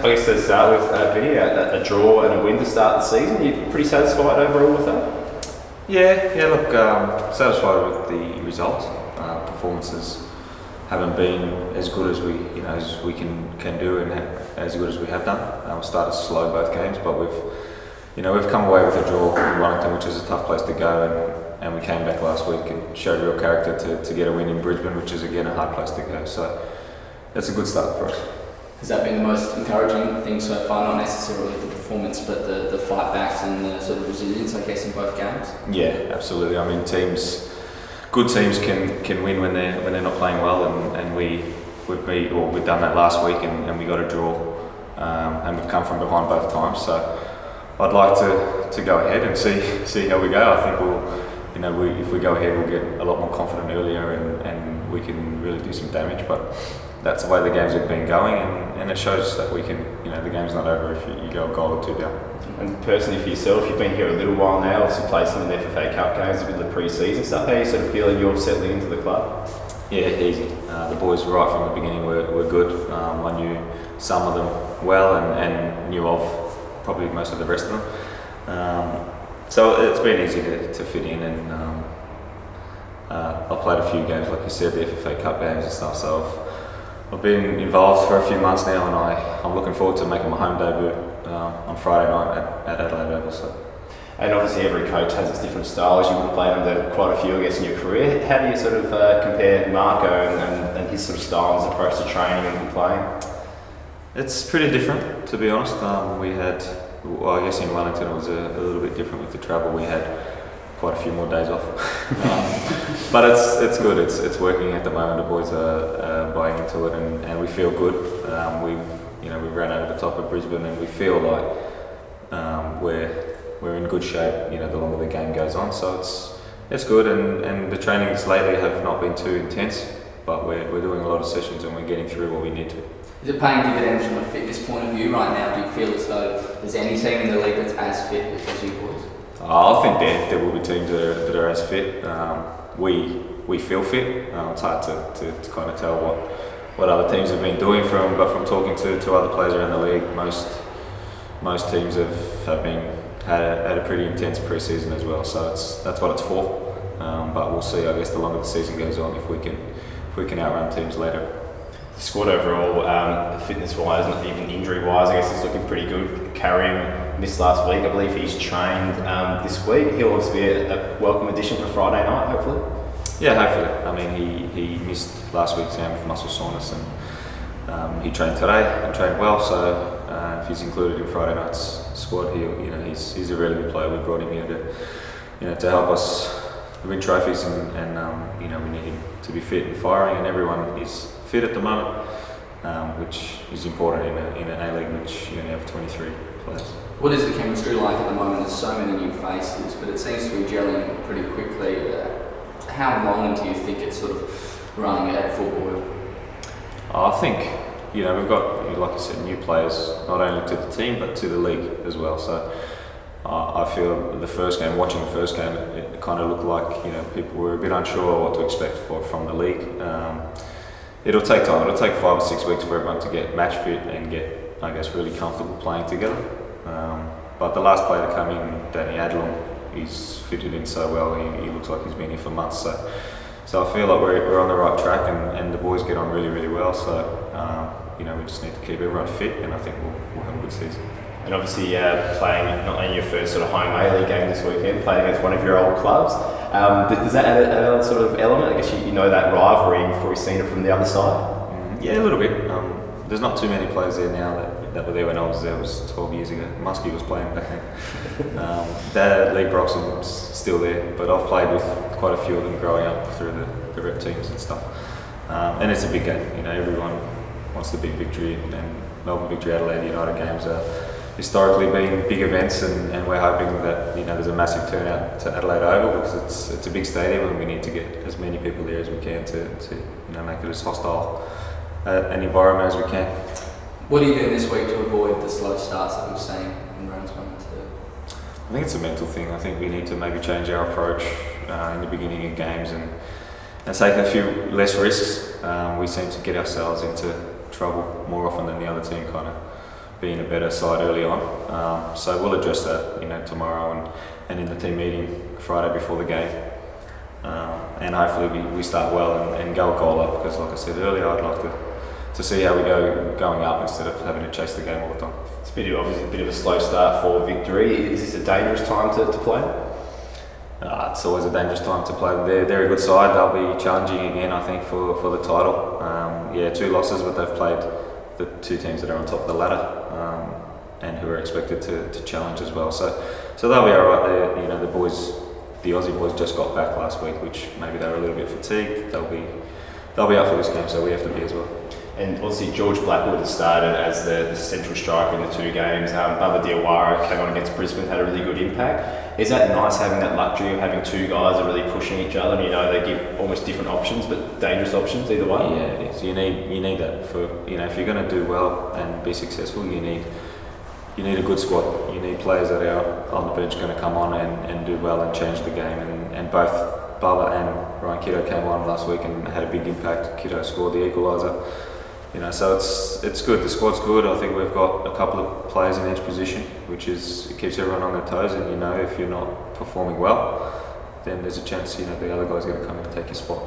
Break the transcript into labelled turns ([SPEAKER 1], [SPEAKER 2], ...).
[SPEAKER 1] I guess to start with, Vinny, a draw and a win to start the season. Are you pretty satisfied overall with that?
[SPEAKER 2] Yeah. Look, satisfied with the results. Performances haven't been as good as we can do and as good as we have done. We started slow both games, but we've come away with a draw in Wellington, which is a tough place to go, and we came back last week and showed real character to get a win in Brisbane, which is again a hard place to go. So that's a good start for us.
[SPEAKER 3] Has that been the most encouraging thing so far? Not necessarily the performance, but the fight backs and the sort of resilience, I guess, in both games.
[SPEAKER 2] Yeah, absolutely. I mean, good teams can win when they're not playing well, and we've done that last week, and we got a draw, and we've come from behind both times. So I'd like to go ahead and see how we go. I think if we go ahead, we'll get a lot more confident earlier, and we can really do some damage. But that's the way the games have been going, and it shows that we can. The game's not over if you go a goal or two down.
[SPEAKER 1] And personally for yourself, you've been here a little while now, obviously played some of the FFA Cup games, a bit of the pre-season stuff. How are you sort of feeling you're settling into the club?
[SPEAKER 2] Yeah, easy. The boys right from the beginning were good. I knew some of them well and knew of probably most of the rest of them. So it's been easy to fit in, and I've played a few games, like you said, the FFA Cup games and stuff, so I've been involved for a few months now, and I'm looking forward to making my home debut on Friday night at Adelaide Oval. So.
[SPEAKER 1] And obviously every coach has its different styles. You would have played under quite a few, I guess, in your career. How do you sort of compare Marco and his sort of style and his approach to training and playing?
[SPEAKER 2] It's pretty different, to be honest. I guess in Wellington it was a little bit different with the travel. We had quite a few more days off, but it's good. It's working at the moment. The boys are buying into it, and we feel good. We've ran over the top of Brisbane, and we feel like we're in good shape. The longer the game goes on, so it's good. And the trainings lately have not been too intense, but we're doing a lot of sessions, and we're getting through what we need to.
[SPEAKER 3] Is it paying dividends from a fitness point of view right now? Do you feel as though there's any team in the league that's as fit as you boys?
[SPEAKER 2] I think there will be teams that are as fit. We feel fit. It's hard to kind of tell what other teams have been doing but from talking to other players around the league, most teams have had a pretty intense pre-season as well. So that's what it's for. But we'll see. I guess the longer the season goes on, if we can outrun teams later.
[SPEAKER 1] The squad overall, fitness-wise, not even injury-wise, I guess it's looking pretty good. Karim missed last week. I believe he's trained this week. He'll obviously be a welcome addition for Friday night, hopefully.
[SPEAKER 2] Yeah, hopefully. I mean, he missed last week's game with muscle soreness, and he trained today and trained well. So if he's included in Friday night's squad, he's a really good player. We brought him here to help us win trophies, and we need him to be fit and firing, and everyone is fit at the moment, which is important in an A-League, which you only have 23 players.
[SPEAKER 3] What is the chemistry like at the moment? There's so many new faces, but it seems to be gelling pretty quickly. How long do you think it's sort of running at full boil?
[SPEAKER 2] I think we've got, like I said, new players not only to the team but to the league as well. So I feel watching the first game, it kind of looked like people were a bit unsure what to expect from the league. It'll take time. It'll take 5 or 6 weeks for everyone to get match fit and get, I guess, really comfortable playing together. But the last player to come in, Danny Adelaide, he's fitted in so well. He looks like he's been here for months. So I feel like we're on the right track, and the boys get on really, really well. So we just need to keep everyone fit, and I think we'll have a good season.
[SPEAKER 1] And obviously playing not only your first sort of home A-League game this weekend, playing against one of your old clubs. Does that add another sort of element? I guess you know that rivalry before you've seen it from the other side?
[SPEAKER 2] Yeah, a little bit. There's not too many players there now that were there when I was there. It was 12 years ago. Muskie was playing back then. Lee Broxham's still there, but I've played with quite a few of them growing up through the rep teams and stuff. And it's a big game. Everyone wants the big victory, and Melbourne Victory Adelaide United games are historically been big events, and we're hoping that there's a massive turnout to Adelaide Oval, because it's a big stadium, and we need to get as many people there as we can to make it as hostile an environment as we can.
[SPEAKER 3] What are you doing this week to avoid the slow starts that we've seen in rounds 1 and 2?
[SPEAKER 2] I think it's a mental thing. I think we need to maybe change our approach in the beginning of games and take a few less risks. We seem to get ourselves into trouble more often than the other team kind of being a better side early on. So we'll address that, tomorrow and in the team meeting Friday before the game. And hopefully we start well and go a goal up, because like I said earlier, I'd like to see how we go going up instead of having to chase the game all the time.
[SPEAKER 1] It's obviously a bit of a slow start for Victory. Is this a dangerous time to play?
[SPEAKER 2] It's always a dangerous time to play. They're a good side. They'll be challenging again, I think, for the title. 2 losses, but they've played the 2 teams that are on top of the ladder, and who are expected to challenge as well. So they'll be all right there. The Aussie boys just got back last week, which maybe they were a little bit fatigued. They'll be up for this game, so we have to be as well.
[SPEAKER 1] And obviously George Blackwood has started as the central striker in the 2 games. Baba Diawara came on against Brisbane, had a really good impact. Is that nice, having that luxury of having 2 guys that are really pushing each other? And, they give almost different options, but dangerous options either way.
[SPEAKER 2] Yeah, it is. You need that for if you're going to do well and be successful. You need a good squad. You need players that are on the bench going to come on and do well and change the game. And both Baba and Ryan Kiddo came on last week and had a big impact. Kiddo scored the equaliser. So it's good. The squad's good. I think we've got a couple of players in each position, which it keeps everyone on their toes. And if you're not performing well, then there's a chance the other guy's going to come in and take your spot.